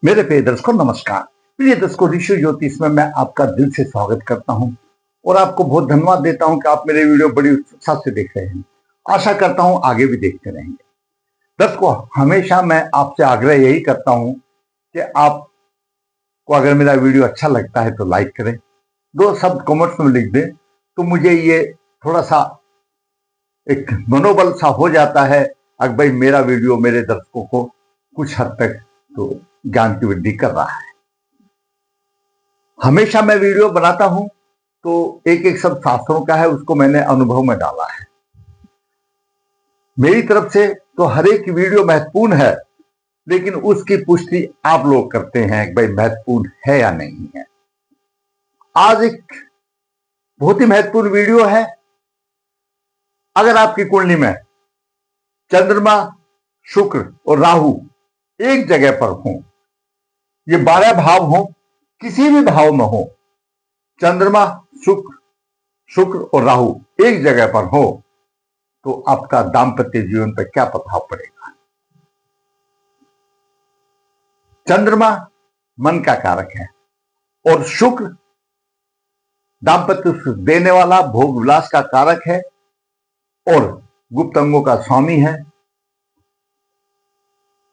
मेरे प्रिय दर्शकों नमस्कार। प्रिय दर्शकों, ऋषि ज्योतिष में मैं आपका दिल से स्वागत करता हूं और आपको बहुत धन्यवाद देता हूं कि आप मेरे वीडियो बड़ी उत्साह से देख रहे हैं। आशा करता हूं आगे भी देखते रहेंगे। दर्शकों, हमेशा मैं आपसे आग्रह यही करता हूं कि आपको अगर मेरा वीडियो अच्छा लगता है तो लाइक करें, 2 शब्द कमेंट्स में लिख दें तो मुझे ये थोड़ा सा एक मनोबल सा हो जाता है। अगर भाई मेरा वीडियो मेरे दर्शकों को कुछ हद तक तो ज्ञान की वृद्धि कर रहा है। हमेशा मैं वीडियो बनाता हूं तो एक एक शब्द शास्त्रों का है, उसको मैंने अनुभव में डाला है। मेरी तरफ से तो हर एक वीडियो महत्वपूर्ण है, लेकिन उसकी पुष्टि आप लोग करते हैं कि भाई महत्वपूर्ण है या नहीं है। आज एक बहुत ही महत्वपूर्ण वीडियो है। अगर आपकी कुंडली में चंद्रमा, शुक्र और राहु एक जगह पर हो, ये 12 भाव हो, किसी भी भाव में हो, चंद्रमा, शुक्र और राहु एक जगह पर हो, तो आपका दाम्पत्य जीवन पर क्या प्रभाव पड़ेगा। चंद्रमा मन का कारक है और शुक्र दाम्पत्य सुख देने वाला भोग विलास का कारक है और गुप्त अंगों का स्वामी है,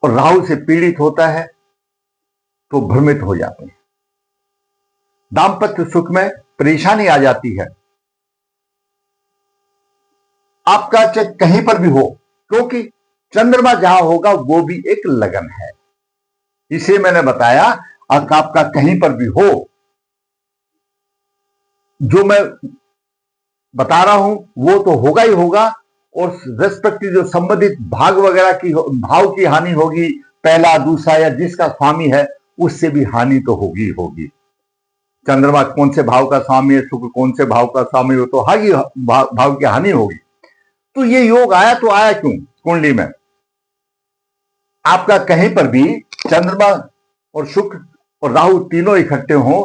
और राहु से पीड़ित होता है तो भ्रमित हो जाते हैं। दाम्पत्य सुख में परेशानी आ जाती है। आपका चाहे कहीं पर भी हो, क्योंकि चंद्रमा जहां होगा वो भी एक लगन है। इसे मैंने बताया, अगर आपका कहीं पर भी हो, जो मैं बता रहा हूं वो तो होगा ही होगा, और रेस्पेक्टिव जो संबंधित भाग वगैरह की भाव की हानि होगी, पहला दूसरा या जिसका स्वामी है उससे भी हानि तो होगी होगी। चंद्रमा कौन से भाव का स्वामी है, शुक्र कौन से भाव का स्वामी हो, तो हागी भाव की हानि होगी। तो ये योग आया तो आया क्यों कुंडली में? आपका कहीं पर भी चंद्रमा और शुक्र और राहु तीनों इकट्ठे हो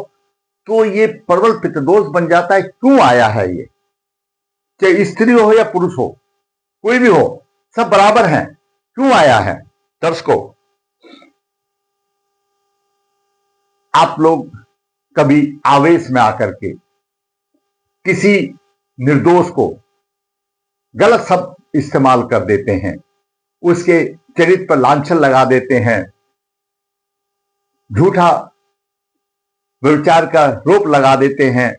तो ये प्रबल पितृदोष बन जाता है। क्यों आया है ये? चाहे स्त्री हो या पुरुष हो, कोई भी हो, सब बराबर हैं। क्यों आया है? दर्शकों, आप लोग कभी आवेश में आकर के किसी निर्दोष को गलत शब्द इस्तेमाल कर देते हैं, उसके चरित्र पर लांछन लगा देते हैं, झूठा व्यभिचार का रोप लगा देते हैं,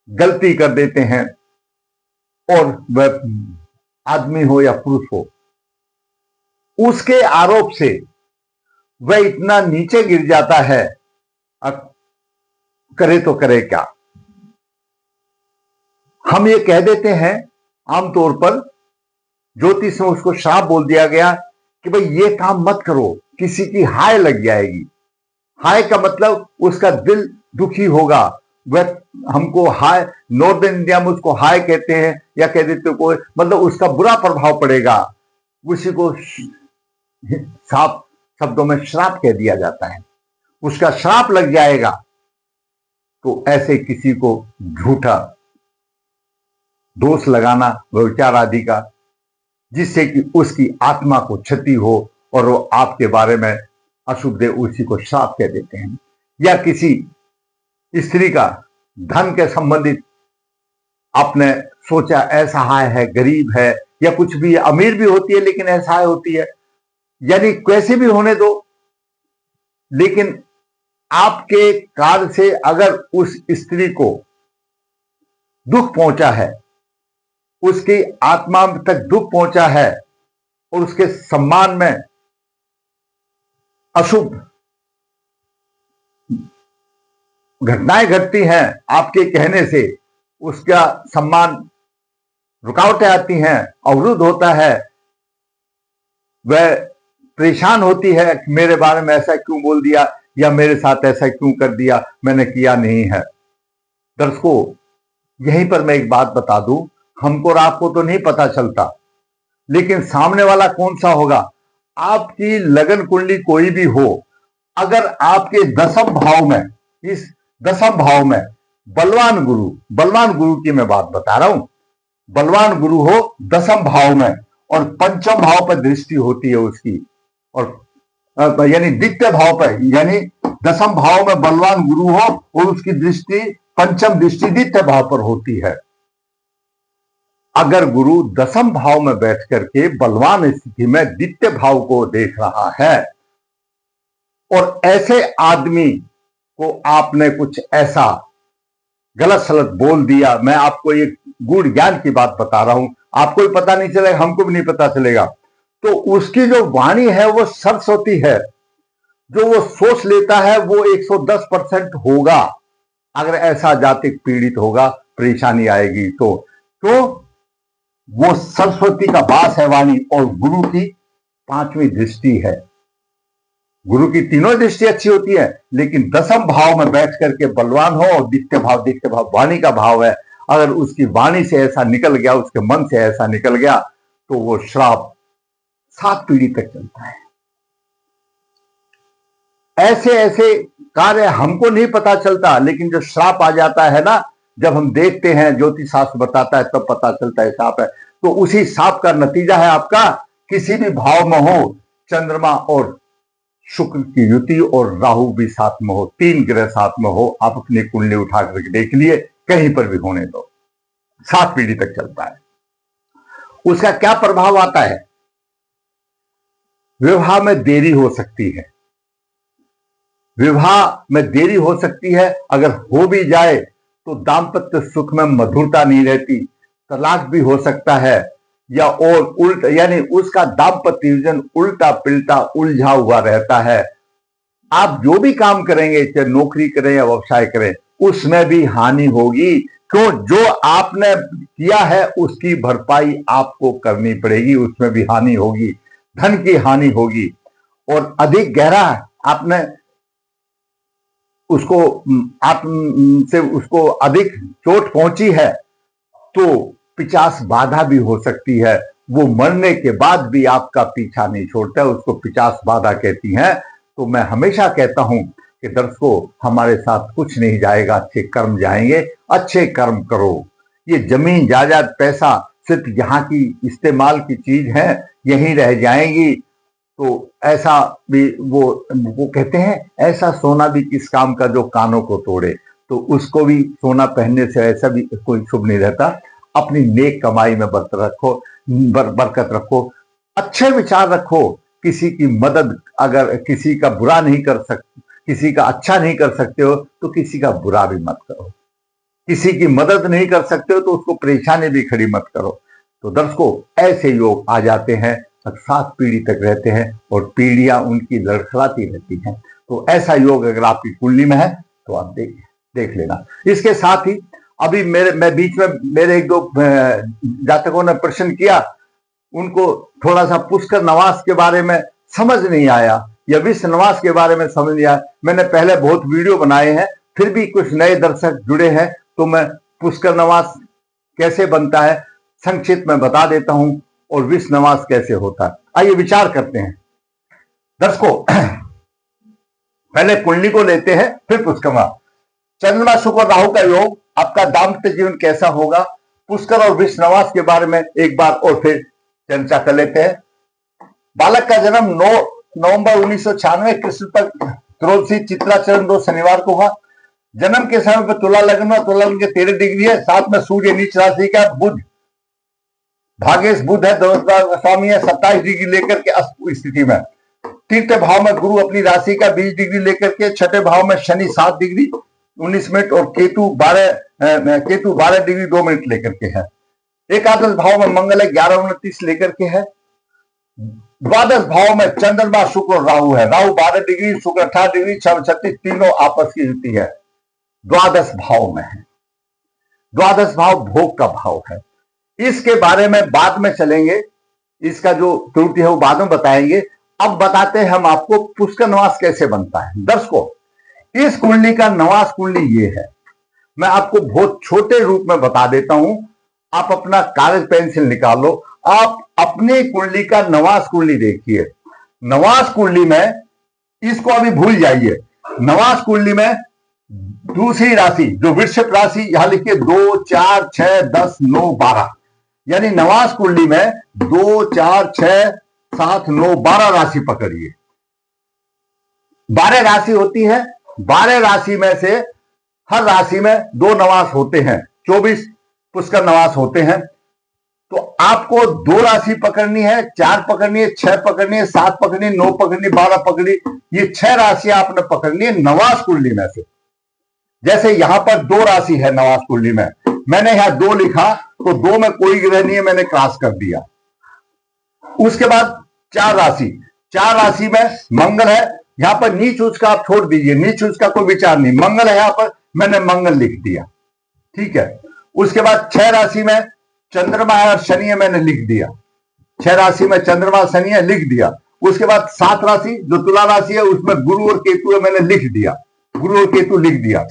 गलती कर देते हैं, और वह आदमी हो या पुरुष हो, उसके आरोप से वह इतना नीचे गिर जाता है, अब करे तो करे क्या। हम ये कह देते हैं, आमतौर पर ज्योतिष में उसको श्राप बोल दिया गया कि भाई ये काम मत करो, किसी की हाय लग जाएगी। हाय का मतलब उसका दिल दुखी होगा। वह हमको हाय, नॉर्दर्न इंडिया में उसको हाय कहते हैं या कह देते कोई, मतलब उसका बुरा प्रभाव पड़ेगा। उसी को साफ शब्दों में श्राप कह दिया जाता है। उसका श्राप लग जाएगा। तो ऐसे किसी को झूठा दोष लगाना व्यभिचार आदि का, जिससे कि उसकी आत्मा को क्षति हो और वो आपके बारे में अशुभ दे, उसी को श्राप कह देते हैं। या किसी स्त्री का धन के संबंधित आपने सोचा ऐसा हाय है, गरीब है या कुछ भी, अमीर भी होती है लेकिन ऐसा हाय होती है, यानी कैसे भी होने दो, लेकिन आपके कार्य से अगर उस स्त्री को दुख पहुंचा है, उसकी आत्मा तक दुख पहुंचा है और उसके सम्मान में अशुभ घटनाएं घटती हैं आपके कहने से, उसका सम्मान रुकावटें आती हैं, अवरुद्ध होता है, वह परेशान होती है कि मेरे बारे में ऐसा क्यों बोल दिया या मेरे साथ ऐसा क्यों कर दिया, मैंने किया नहीं है। दर्शकों, यहीं पर मैं एक बात बता दूं, हमको और आपको तो नहीं पता चलता, लेकिन सामने वाला कौन सा होगा। आपकी लगन कुंडली कोई भी हो, अगर आपके 10वें भाव में, इस 10वें भाव में बलवान गुरु की मैं बात बता रहा हूं, बलवान गुरु हो 10वें भाव में और 5वें भाव पर दृष्टि होती है उसकी, और यानी द्वितीय भाव पर, यानी दसम भाव में बलवान गुरु हो और उसकी दृष्टि, पंचम दृष्टि द्वितीय भाव पर होती है। अगर गुरु दसम भाव में बैठ करके बलवान स्थिति में द्वितीय भाव को देख रहा है और ऐसे आदमी को आपने कुछ ऐसा गलत सलत बोल दिया, मैं आपको एक गूढ़ ज्ञान की बात बता रहा हूं, आपको भी पता नहीं चलेगा, हमको भी नहीं पता चलेगा, तो उसकी जो वाणी है वो सरस्वती है, जो वो सोच लेता है वो 110% होगा। अगर ऐसा जातिक पीड़ित होगा, परेशानी आएगी, तो वो सरस्वती का वास है वाणी, और गुरु की पांचवी दृष्टि है। गुरु की तीनों दृष्टि अच्छी होती है, लेकिन दसम भाव में बैठ करके बलवान हो और द्वितीय भाव वाणी का भाव है, अगर उसकी वाणी से ऐसा निकल गया, उसके मन से ऐसा निकल गया, तो वो श्राप 7 पीढ़ी तक चलता है। ऐसे ऐसे कार्य हमको नहीं पता चलता, लेकिन जो श्राप आ जाता है ना, जब हम देखते हैं, ज्योतिष शास्त्र बताता है, तब पता चलता है श्राप है। तो उसी श्राप का नतीजा है आपका, किसी भी भाव में हो, चंद्रमा और शुक्र की युति और राहु भी साथ में हो, 3 ग्रह साथ में हो, आप अपनी कुंडली उठा करके देख लिए, कहीं पर भी होने दो, 7 पीढ़ी तक चलता है। उसका क्या प्रभाव आता है? विवाह में देरी हो सकती है, विवाह में देरी हो सकती है, अगर हो भी जाए तो दाम्पत्य सुख में मधुरता नहीं रहती, तलाक भी हो सकता है, या और उल्टा, यानी उसका दाम्पत्य जीवन उल्टा पिल्टा उलझा हुआ रहता है। आप जो भी काम करेंगे, चाहे नौकरी करें या व्यवसाय करें, उसमें भी हानि होगी। क्यों? जो आपने किया है उसकी भरपाई आपको करनी पड़ेगी, उसमें भी हानि होगी, धन की हानि होगी, और अधिक गहरा आपने उसको, आप से उसको अधिक चोट पहुंची है, तो 50 बाधा भी हो सकती है। वो मरने के बाद भी आपका पीछा नहीं छोड़ता है, उसको 50 बाधा कहती हैं। तो मैं हमेशा कहता हूं कि दर्शकों, हमारे साथ कुछ नहीं जाएगा, अच्छे कर्म जाएंगे, अच्छे कर्म करो। ये जमीन जायदाद पैसा सिर्फ यहाँ की इस्तेमाल की चीज है, यहीं रह जाएंगी। तो ऐसा भी वो कहते हैं, ऐसा सोना भी किस काम का जो कानों को तोड़े, तो उसको भी सोना पहनने से ऐसा भी कोई शुभ नहीं रहता। अपनी नेक कमाई में बरकत रखो, अच्छे विचार रखो, किसी की मदद, अगर किसी का बुरा नहीं कर सकते, किसी का अच्छा नहीं कर सकते हो, तो किसी का बुरा भी मत करो। किसी की मदद नहीं कर सकते हो तो उसको परेशानी भी खड़ी मत करो। तो दर्शकों, ऐसे योग आ जाते हैं, 7 पीढ़ी तक रहते हैं और पीढ़ियां उनकी लड़खड़ाती रहती हैं। तो ऐसा योग अगर आपकी कुंडली में है तो आप देख लेना। इसके साथ ही अभी मैं बीच में मेरे 1-2 जातकों ने प्रश्न किया, उनको थोड़ा सा पुष्कर नवास के बारे में समझ नहीं आया या विश्व नवास के बारे में समझ नहीं आया। मैंने पहले बहुत वीडियो बनाए हैं, फिर भी कुछ नए दर्शक जुड़े हैं, तो मैं पुष्कर नवास कैसे बनता है संक्षिप्त में बता देता हूं, और विश्व नवास कैसे होता है। आइए विचार करते हैं दर्शकों। पहले कुंडली को लेते हैं, फिर पुष्कर नवास। चंद्रमा शुक्र राहु का योग, आपका दाम्पत्य जीवन कैसा होगा, पुष्कर और विश्व नवास के बारे में एक बार और फिर चर्चा कर लेते हैं। बालक का जन्म 9 नवंबर 1996 कृष्ण पर त्रयोदशी चित्रा चरण 2 शनिवार को हुआ। जन्म के समय पर तुला लग्न, तुला लग्न के 13 डिग्री है, साथ में सूर्य नीच राशि का, बुध भागेश बुध है, स्वामी है, 27 डिग्री लेकर के अस्त स्थिति में। तृतीय भाव में गुरु अपनी राशि का 20 डिग्री लेकर के, छठे भाव में शनि 7 डिग्री 19 मिनट और केतु 12 डिग्री 2 मिनट लेकर के है। एकादश भाव में मंगल है 11:29 लेकर के है। द्वादश भाव में चंद्रमा शुक्र और राहु है, राहु 12 डिग्री, शुक्र 18 डिग्री, 6:36, तीनों आपस की युति है। द्वादश भाव में है, द्वादश भाव भोग का भाव है। इसके बारे में बाद में चलेंगे, इसका जो त्रुटि है वो बाद में बताएंगे। अब बताते हैं हम आपको पुष्कर नवास कैसे बनता है। दर्शकों, इस कुंडली का नवास कुंडली ये है, मैं आपको बहुत छोटे रूप में बता देता हूं। आप अपना कागज पेंसिल निकालो, आप अपनी कुंडली का नवास कुंडली देखिए। नवास कुंडली में, इसको अभी भूल जाइए, नवास कुंडली में दूसरी राशि जो वृश्चिक राशि, यहां लिखिए 2, 4, 6, 10, 9, 12, यानी नवास कुंडली में 2, 4, 6, 7, 9, 12 राशि पकड़िए। 12 राशि होती है, 12 राशि में से हर राशि में 2 नवास होते हैं, 24 पुष्कर नवास होते हैं। तो आपको 2 राशि पकड़नी है, 4 पकड़नी है, 6 पकड़नी है, 7 पकड़नी है, 9 पकड़नी, 12 पकड़ी, ये 6 राशि आपने पकड़नी है नवास कुंडली में से। जैसे यहां पर 2 राशि है नवास कुंडली में, मैंने यहां 2 लिखा तो 2 में कोई ग्रह नहीं है, मैंने क्रॉस कर दिया। उसके बाद 4 राशि, 4 राशि में मंगल है, यहां पर नीच उच्च का आप छोड़ दीजिए, नीच उच्च का कोई विचार नहीं, मंगल है यहां पर, मैंने मंगल लिख दिया, ठीक है। उसके बाद 6 राशि में चंद्रमा है और शनि है, मैंने लिख दिया, 6 राशि में चंद्रमा शनि है, लिख दिया। उसके बाद 7 राशि जो तुला राशि है उसमें गुरु और केतु है, मैंने लिख दिया, गुरु और केतु लिख दिया।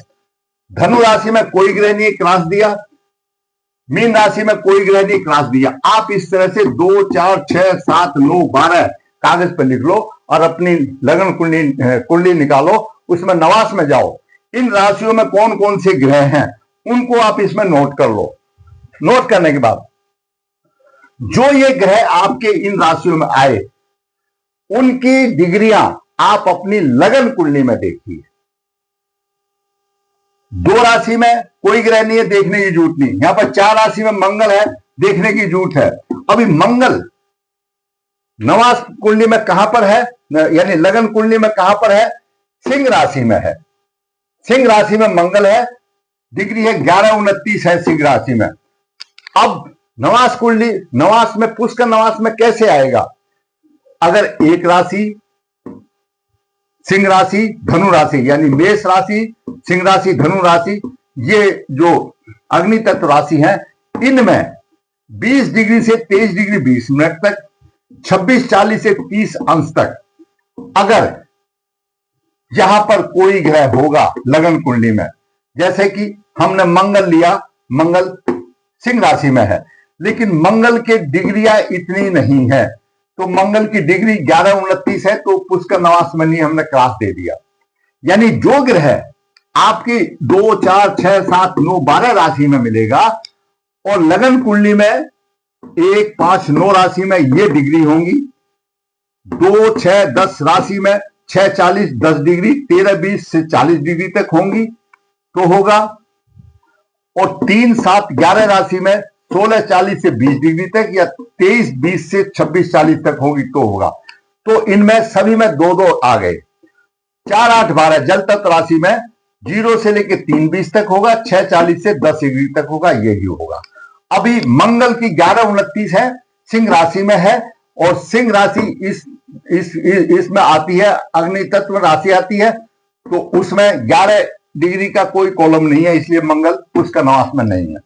धनु राशि में कोई ग्रह नहीं, क्रॉस दिया। मीन राशि में कोई ग्रह नहीं, क्रॉस दिया। आप इस तरह से 2, 4, 6, 7, 9, 12 कागज पर लिख लो और अपनी लगन कुंडली निकालो, उसमें नवास में जाओ, इन राशियों में कौन कौन से ग्रह हैं उनको आप इसमें नोट कर लो। नोट करने के बाद जो ये ग्रह आपके इन राशियों में आए उनकी डिग्रियां आप अपनी लगन कुंडली में देखिए। 2 राशि में कोई ग्रह नहीं है, देखने की जरूरत नहीं। यहां पर 4 राशि में मंगल है, देखने की जरूरत है। अभी मंगल नवास कुंडली में कहां पर है, यानी लगन कुंडली में कहां पर है, सिंह राशि में है। सिंह राशि में मंगल है, डिग्री है 11-29 है सिंह राशि में। अब नवास कुंडली, नवास में पुष्कर नवास में कैसे आएगा, अगर एक राशि सिंह राशि धनु राशि, यानी मेष राशि सिंह राशि धनु राशि, ये जो अग्नि तत्व राशि है, इनमें 20 डिग्री से 23 डिग्री 20 मिनट तक, 26-40 से 30 अंश तक अगर यहां पर कोई ग्रह होगा लगन कुंडली में, जैसे कि हमने मंगल लिया, मंगल सिंह राशि में है, लेकिन मंगल के डिग्रियां इतनी नहीं है, तो मंगल की डिग्री 11-29 है, तो पुष्कर नवास में नहीं, हमने क्रॉस दे दिया। यानी जो ग्रह आपकी 2, 4, 6, 7, 9, 12 राशि में मिलेगा और लगन कुंडली में 1, 5, 9 राशि में ये डिग्री होंगी, 2, 6, 10 राशि में 6, 40, 10 डिग्री, 13, 20 से 40 डिग्री तक होंगी तो होगा, और 3, 7, 11 राशि में 16, 40 से 20 डिग्री तक, या 23, 20 से 26, 40 तक होगी तो होगा। तो इनमें सभी में 2-2 आ गए। 4, 8, 12 जल तत्व राशि में 0 से लेकर 3, 20 तक होगा, 6, 40 से 10 डिग्री तक होगा, यही होगा। अभी मंगल की 11-29 है, सिंह राशि में है, और सिंह राशि इसमें आती है, अग्नि तत्व राशि आती है, तो उसमें 11 डिग्री का कोई कॉलम नहीं है, इसलिए मंगल उसका नवास में नहीं है।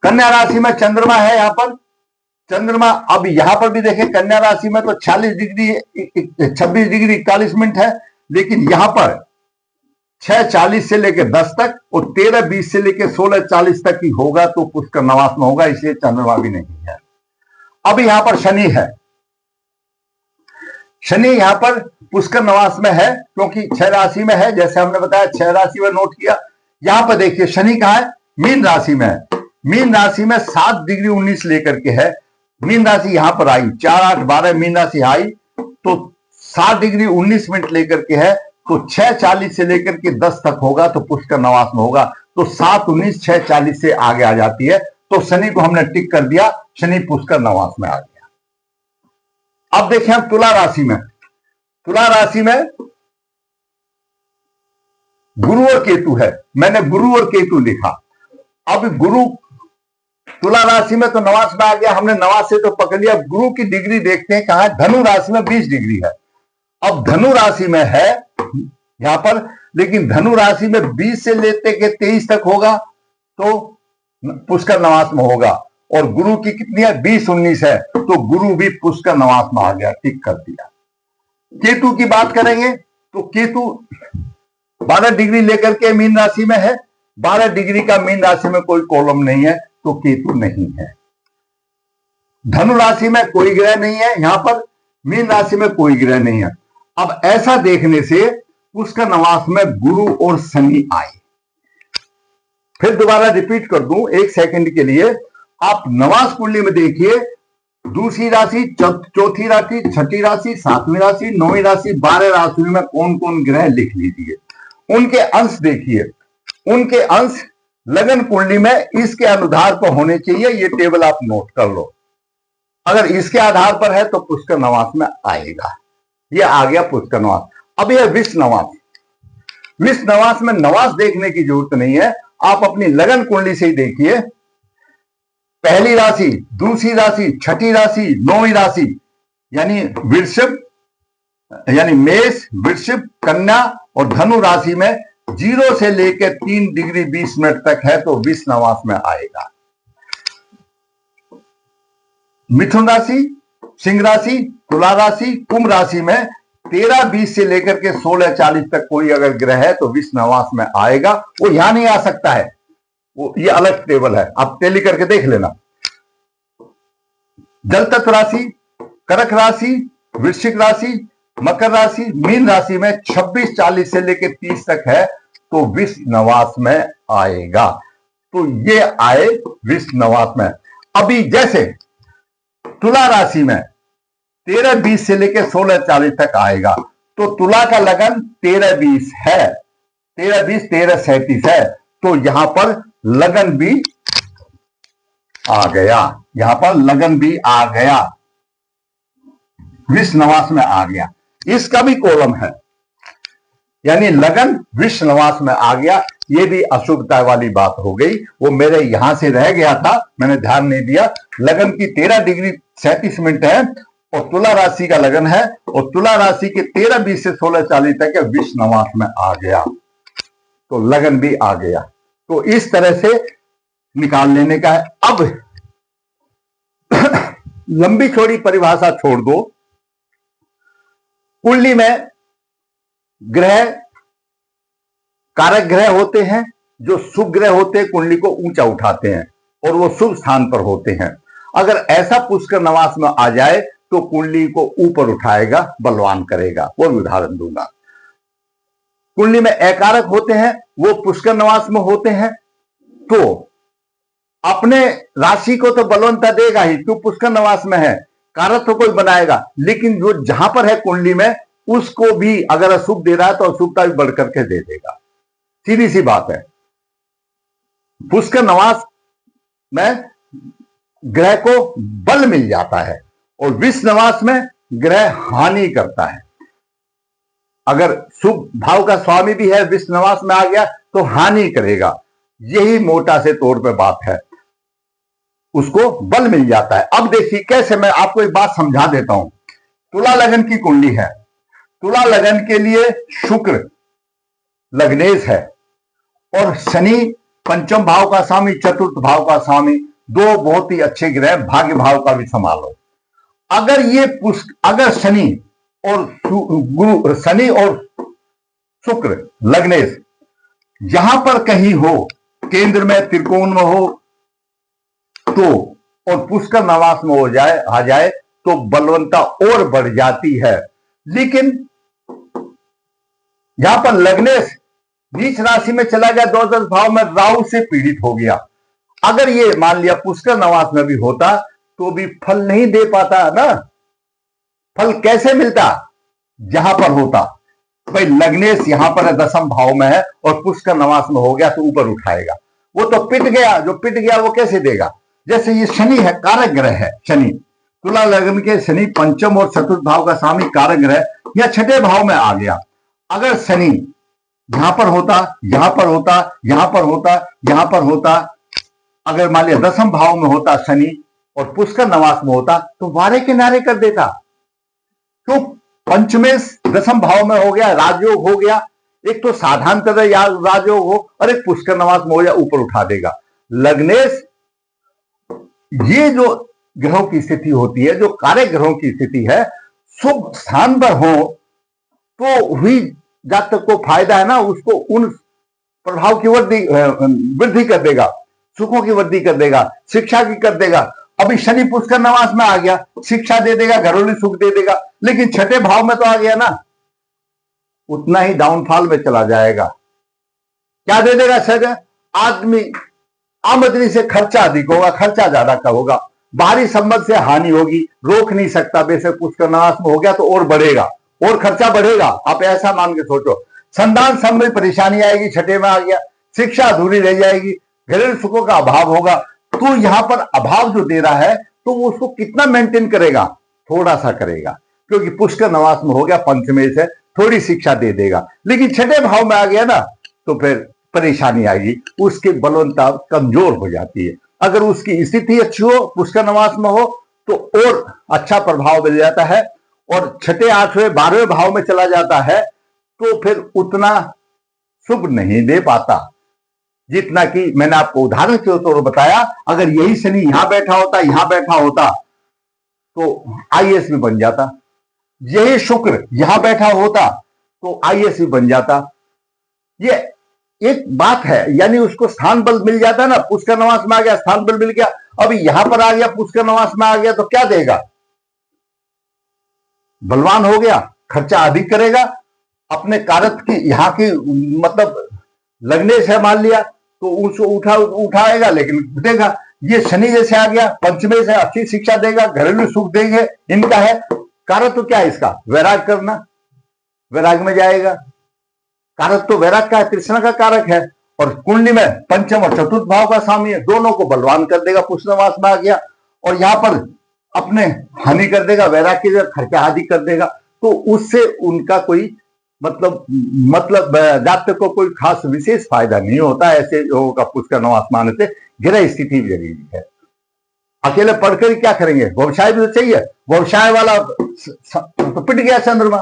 कन्या राशि में चंद्रमा है, यहां पर चंद्रमा, अब यहां पर भी देखें कन्या राशि में तो 40 डिग्री 26 डिग्री 41 मिनट है, लेकिन यहां पर 6:40 से लेकर 10 तक और 13:20 से लेकर 16:40 तक ही होगा, तो पुष्कर नवास में होगा, इसलिए चंद्रमा भी नहीं है। अब यहां पर शनि है, शनि यहां पर पुष्कर नवास में है क्योंकि 6 राशि में है, जैसे हमने बताया 6 राशि में नोट किया। यहां पर देखिए शनि कहां है, मीन राशि में है। मीन राशि में 7 डिग्री 19 लेकर के है, मीन राशि यहां पर आई, 4, 8, 12 मीन राशि आई तो 7 डिग्री 19 मिनट लेकर के है, तो 6:40 से लेकर के 10 तक होगा, तो पुष्कर नवास में होगा। तो 7, 19, 6:40 से आगे आ जाती है, तो शनि को हमने टिक कर दिया, शनि पुष्कर नवास में आ गया। अब देखें हम तुला राशि में, तुला राशि में गुरु और केतु है, मैंने गुरु और केतु लिखा। अब गुरु तुला राशि में तो नवास में आ गया, हमने नवास से तो पकड़ लिया। गुरु की डिग्री देखते हैं कहां है, धनु राशि में 20 डिग्री है। अब धनु राशि में है यहां पर, लेकिन धनु राशि में 20 से लेते के 23 तक होगा, तो पुष्कर नवास में होगा। और गुरु की कितनी है, 20, 19 है, तो गुरु भी पुष्कर नवास में आ गया, टिक कर दिया। केतु की बात करेंगे तो केतु 12 डिग्री लेकर के मीन राशि में है, 12 डिग्री का मीन राशि में कोई कॉलम नहीं है, तो केतु नहीं है। धनु राशि में कोई ग्रह नहीं है, यहां पर मीन राशि में कोई ग्रह नहीं है। अब ऐसा देखने से पुष्कर नवास में गुरु और शनि आए। फिर दोबारा रिपीट कर दूं 1 सेकंड के लिए, आप नवास कुंडली में देखिए, दूसरी राशि, चौथी राशि, छठी राशि, सातवीं राशि, नौवीं राशि, 12 राशियों में कौन कौन ग्रह लिख लीजिए। उनके अंश देखिए, उनके अंश लगन कुंडली में इसके आधार पर होने चाहिए। ये टेबल आप नोट कर लो। अगर इसके आधार पर है तो पुष्कर नवास में आएगा। ये आ गया पुष्कर नवास। अब यह विश्व नवास। विश्व नवास में नवास देखने की जरूरत नहीं है, आप अपनी लगन कुंडली से ही देखिए। पहली राशि, दूसरी राशि, छठी राशि, नौवीं राशि यानी वृषभ, यानी मेष, वृषभ, कन्या और धनु राशि में 0 से लेकर 3 डिग्री 20 मिनट तक है तो विश्व नवास में आएगा। मिथुन राशि, सिंह राशि, तुला राशि, कुंभ राशि में 13:20 से लेकर के 16:40 तक कोई अगर ग्रह है तो विश्व नवास में आएगा। वो यहां नहीं आ सकता है, वो ये अलग टेबल है, आप टेली करके देख लेना। जल तत्व राशि, कर्क राशि, वृश्चिक राशि, मकर राशि, मीन राशि में 26:40 से लेकर 30 तक है तो विश्व नवास में आएगा। तो ये आए विश्व नवास में। अभी जैसे तुला राशि में 13:20 से लेकर 16:40 तक आएगा तो तुला का लगन 13:20 है, 13:20, 13:37 है तो यहां पर लगन भी आ गया, यहां पर लगन भी आ गया, विश्व नवास में आ गया। इसका भी कॉलम है, यानी लगन विश्व नवास में आ गया। ये भी अशुभता वाली बात हो गई, वो मेरे यहां से रह गया था, मैंने ध्यान नहीं दिया। लगन की 13 डिग्री 37 मिनट है और तुला राशि का लगन है और तुला राशि के 13:20 से 16:40 तक है, विश्व नवास में आ गया तो लगन भी आ गया। तो इस तरह से निकाल लेने का है। अब लंबी चौड़ी परिभाषा छोड़ दो। कुंडली में ग्रह कारक ग्रह होते हैं, जो शुभ ग्रह होते हैं कुंडली को ऊंचा उठाते हैं और वो शुभ स्थान पर होते हैं। अगर ऐसा पुष्कर नवास में आ जाए तो कुंडली को ऊपर उठाएगा, बलवान करेगा। वो भी उदाहरण दूंगा। कुंडली में अकारक होते हैं, वो पुष्कर नवास में होते हैं तो अपने राशि को तो बलवंता देगा ही, क्यों पुष्कर नवास में है, कारक तो कोई बनाएगा, लेकिन जो जहां पर है कुंडली में उसको भी अगर अशुभ दे रहा है तो अशुभता भी बढ़ करके दे देगा। सीधी सी बात है। पुष्कर नवास में ग्रह को बल मिल जाता है और विश्व नवास में ग्रह हानि करता है। अगर शुभ भाव का स्वामी भी है, विश्व नवास में आ गया तो हानि करेगा। यही मोटा से तौर पे बात है, उसको बल मिल जाता है। अब देखिए कैसे, मैं आपको एक बात समझा देता हूं। तुला लगन की कुंडली है, तुला लगन के लिए शुक्र लग्नेश है और शनि पंचम भाव का स्वामी, चतुर्थ भाव का स्वामी, दो बहुत ही अच्छे ग्रह, भाग्य भाव का भी संभालो। अगर ये अगर शनि और शुक्र लग्नेश यहां पर कहीं हो, केंद्र में त्रिकोण में हो तो, और पुष्कर नवास में आ जाए तो बलवंता और बढ़ जाती है। लेकिन यहां पर लग्नेश नीच राशि में चला गया, द्वादश भाव में राहु से पीड़ित हो गया। अगर ये मान लिया पुष्कर नवास में भी होता तो भी फल नहीं दे पाता ना। फल कैसे मिलता? जहां पर होता भाई लग्नेश यहां पर है, दसम भाव में है और पुष्कर नवास में हो गया तो ऊपर उठाएगा। वो तो पिट गया, जो पिट गया वो कैसे देगा? जैसे ये शनि है, कारक ग्रह है शनि, तुला लगन के शनि पंचम और चतुर्थ भाव का स्वामी कारक ग्रह या छठे भाव में आ गया। अगर शनि यहां पर होता, यहां पर होता, यहां पर होता, यहां पर होता, अगर मान लिया दसम भाव में होता शनि और पुष्कर नवास में होता तो वारे के नारे कर देता। तो पंचमेश दसम भाव में हो गया, राजयोग हो गया, एक तो साधारण तरह राजयोग हो और एक पुष्कर नवास में हो जाए, ऊपर उठा देगा। लग्नेश ये जो ग्रहों की स्थिति होती है, जो कार्य ग्रहों की स्थिति है, शुभ स्थान पर हो तो हुई जातक को फायदा है ना, उसको उन प्रभाव की वृद्धि कर देगा, सुखों की वृद्धि कर देगा, शिक्षा की कर देगा। अभी शनि पुष्कर नवास में आ गया, शिक्षा दे देगा, घरेलू सुख दे देगा, लेकिन छठे भाव में तो आ गया ना, उतना ही डाउनफॉल में चला जाएगा। क्या दे देगा? सर आदमी आमदनी से खर्चा अधिक होगा, खर्चा ज्यादा का होगा, बाहरी संबंध से हानि होगी, रोक नहीं सकता। बेशक पुष्कर नवास में हो गया तो और बढ़ेगा, और खर्चा बढ़ेगा, आप ऐसा मान के सोचो। संतान संबंधी परेशानी आएगी, छठे में आ गया। शिक्षा अधूरी रह जाएगी, घरेलू सुखों का अभाव होगा। तो यहां पर अभाव जो दे रहा है तो वो उसको कितना मेंटेन करेगा, थोड़ा सा करेगा, क्योंकि पुष्कर नवास में हो गया, पंचमे से थोड़ी शिक्षा दे देगा। लेकिन छठे भाव में आ गया ना तो फिर परेशानी आएगी, उसकी बलवंता कमजोर हो जाती है। अगर उसकी स्थिति अच्छी हो, पुष्कर नवास में हो, तो और अच्छा प्रभाव मिल जाता है। और छठे, आठवें, 12वें भाव में चला जाता है तो फिर उतना शुभ नहीं दे पाता जितना कि मैंने आपको उदाहरण के तौर पर बताया। अगर यही शनि यहां बैठा होता, यहां बैठा होता तो आईएएस भी बन जाता। यही शुक्र यहां बैठा होता तो आईएएस भी बन जाता। ये एक बात है, यानी उसको स्थान बल मिल जाता है ना। पुष्कर नवास में आ गया, स्थान बल मिल गया। अभी यहां पर आ गया, पुष्कर नवास में आ गया तो क्या देगा, बलवान हो गया, खर्चा अधिक करेगा। अपने कारक की यहाँ की मतलब लगने से मान लिया तो उसको उठाएगा, लेकिन देगा। ये शनि जैसे आ गया, पंचमे से अच्छी शिक्षा देगा, घरेलू सुख देंगे, इनका है। कारक तो क्या है इसका, वैराग करना, वैराग में जाएगा। कारक तो वैराग का है, तृष्णा का कारक है। और कुंडली में पंचम और चतुर्थ भाव का स्वामी है, दोनों को बलवान कर देगा। पुष्कर नवास में आ गया और यहां पर अपने हानि कर देगा, वैराग की जगह खर्चा आदि कर देगा। तो उससे उनका कोई मतलब जातक को कोई खास विशेष फायदा नहीं होता। ऐसे लोगों का पुष्कर नवास मानने से ग्रह स्थिति भी जरूरी है। अकेले पढ़कर क्या करेंगे, व्यवसाय भी तो चाहिए। व्यवसाय वाला तो पिट गया चंद्रमा,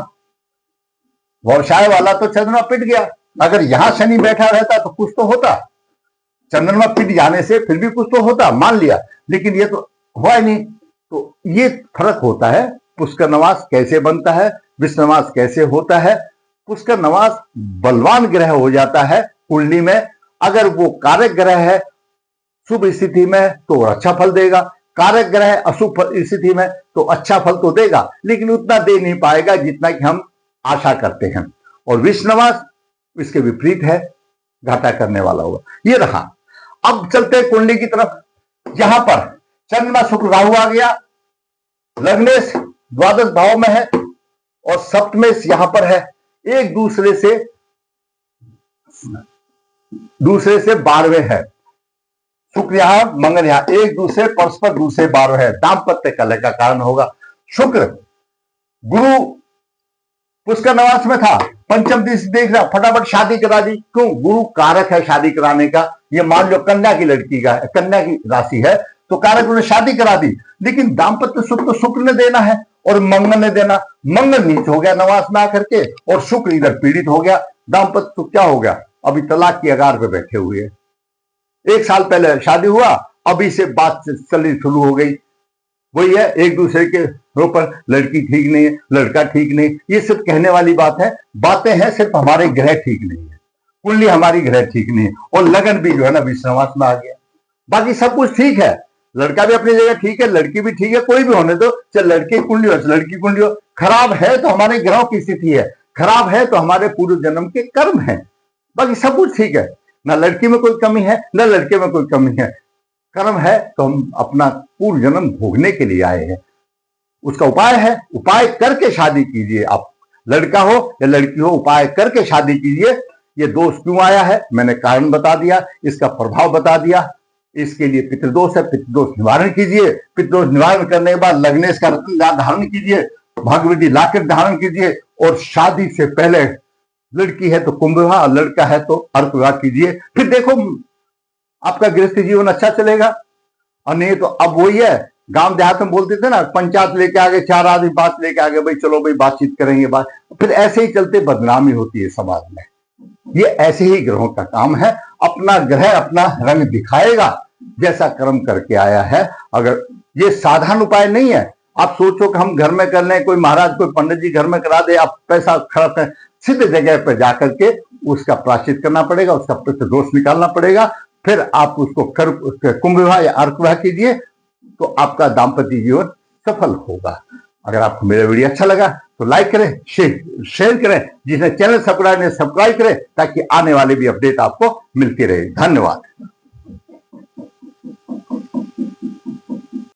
व्यवसाय वाला तो चंद्रमा पिट गया। अगर यहां शनि बैठा रहता तो कुछ तो होता, चंद्रमा पिट जाने से फिर भी कुछ तो होता, मान लिया। लेकिन ये तो हुआ ही नहीं। तो ये फर्क होता है, पुष्कर नवास कैसे बनता है, विश्व नवास कैसे होता है। पुष्कर नवास बलवान ग्रह हो जाता है कुंडली में। अगर वो कारक ग्रह है शुभ स्थिति में तो अच्छा फल देगा, कारक ग्रह अशुभ स्थिति में तो अच्छा फल तो देगा, लेकिन उतना दे नहीं पाएगा जितना कि हम आशा करते हैं। और विश्व नवास इसके विपरीत है, घाटा करने वाला होगा। ये रहा। अब चलते हैं कुंडली की तरफ। यहां पर चंद्रमा शुक्र राहु आ गया, लग्नेश द्वादश भाव में है और सप्तमेश यहां पर है। एक दूसरे से 12वें है। शुक्र यहां, मंगल यहां, एक दूसरे परस्पर दूसरे 12 है। दाम्पत्य कलह का कारण होगा। शुक्र गुरु पुष्कर नवास में था, पंचम दृष्टि देख रहा, फटाफट शादी करा दी। क्यों, गुरु कारक है शादी कराने का। ये मान लो कन्या की लड़की का, कन्या की राशि है तो कारक ने शादी करा दी। लेकिन दाम्पत्य सुख तो शुक्र ने देना है और मंगल ने देना। मंगल नीच हो गया नवास में आकर के और शुक्र इधर पीड़ित हो गया। दाम्पत्य सुख क्या हो गया, अभी तलाक की अगार पे बैठे हुए। 1 साल पहले शादी हुआ, अभी से बात चलनी शुरू हो गई। वही है, एक दूसरे के ऊपर लड़की ठीक नहीं है, लड़का ठीक नहीं। ये सिर्फ कहने वाली बात है, बातें हैं, सिर्फ हमारे ग्रह ठीक नहीं है, कुंडली हमारी ग्रह ठीक नहीं है। और लगन भी जो है ना विश्व नवास में आ गया। बाकी सब कुछ ठीक है, लड़का भी अपनी जगह ठीक है, लड़की भी ठीक है, कोई भी होने दो, चाहे लड़की कुंडली हो लड़की कुंडली हो। खराब है तो हमारे ग्रहों की स्थिति है, खराब है तो हमारे पूर्व जन्म के कर्म है। बाकी सब कुछ ठीक है, ना लड़की में कोई कमी है ना लड़के में कोई कमी है। कर्म है तो हम अपना पूर्व जन्म भोगने के लिए आए हैं। उसका उपाय है, उपाय करके शादी कीजिए। आप लड़का हो या लड़की हो, उपाय करके शादी कीजिए। ये दोष क्यों आया है मैंने कारण बता दिया, इसका प्रभाव बता दिया। इसके लिए पितृदोष है, पितृदोष निवारण कीजिए। पितृदोष निवारण करने के बाद लग्नेश का रत्न धारण कीजिए, भागवती लाकर धारण कीजिए। और शादी से पहले लड़की है तो कुंभ विवाह, लड़का है तो अर्क विवाह कीजिए। फिर देखो आपका गृहस्थ जीवन अच्छा चलेगा। और नहीं तो अब वही है, गांव देहात में बोलते थे ना, पंचायत लेके आगे, 4 आदमी बात लेके आगे, भाई चलो भाई बातचीत करेंगे बात। फिर ऐसे ही चलते बदनामी होती है समाज में। ये ऐसे ही ग्रहों का काम है, अपना ग्रह अपना रंग दिखाएगा जैसा कर्म करके आया है। अगर ये साधारण उपाय नहीं है, आप सोचो कि हम घर में कर लें, कोई महाराज कोई पंडित जी घर में करा दे, आप पैसा खर्च करें, सिद्ध जगह पर जाकर के उसका प्रायश्चित करना पड़ेगा, उसका पितृदोष निकालना पड़ेगा। फिर आप उसको कुंभ विवाह या अर्क विवाह कीजिए तो आपका दाम्पत्य जीवन सफल होगा। अगर आपको मेरा वीडियो अच्छा लगा तो लाइक करें, शेयर करें। जिसने चैनल सब्सक्राइब करें ताकि आने वाले भी अपडेट आपको मिलती रहे। धन्यवाद।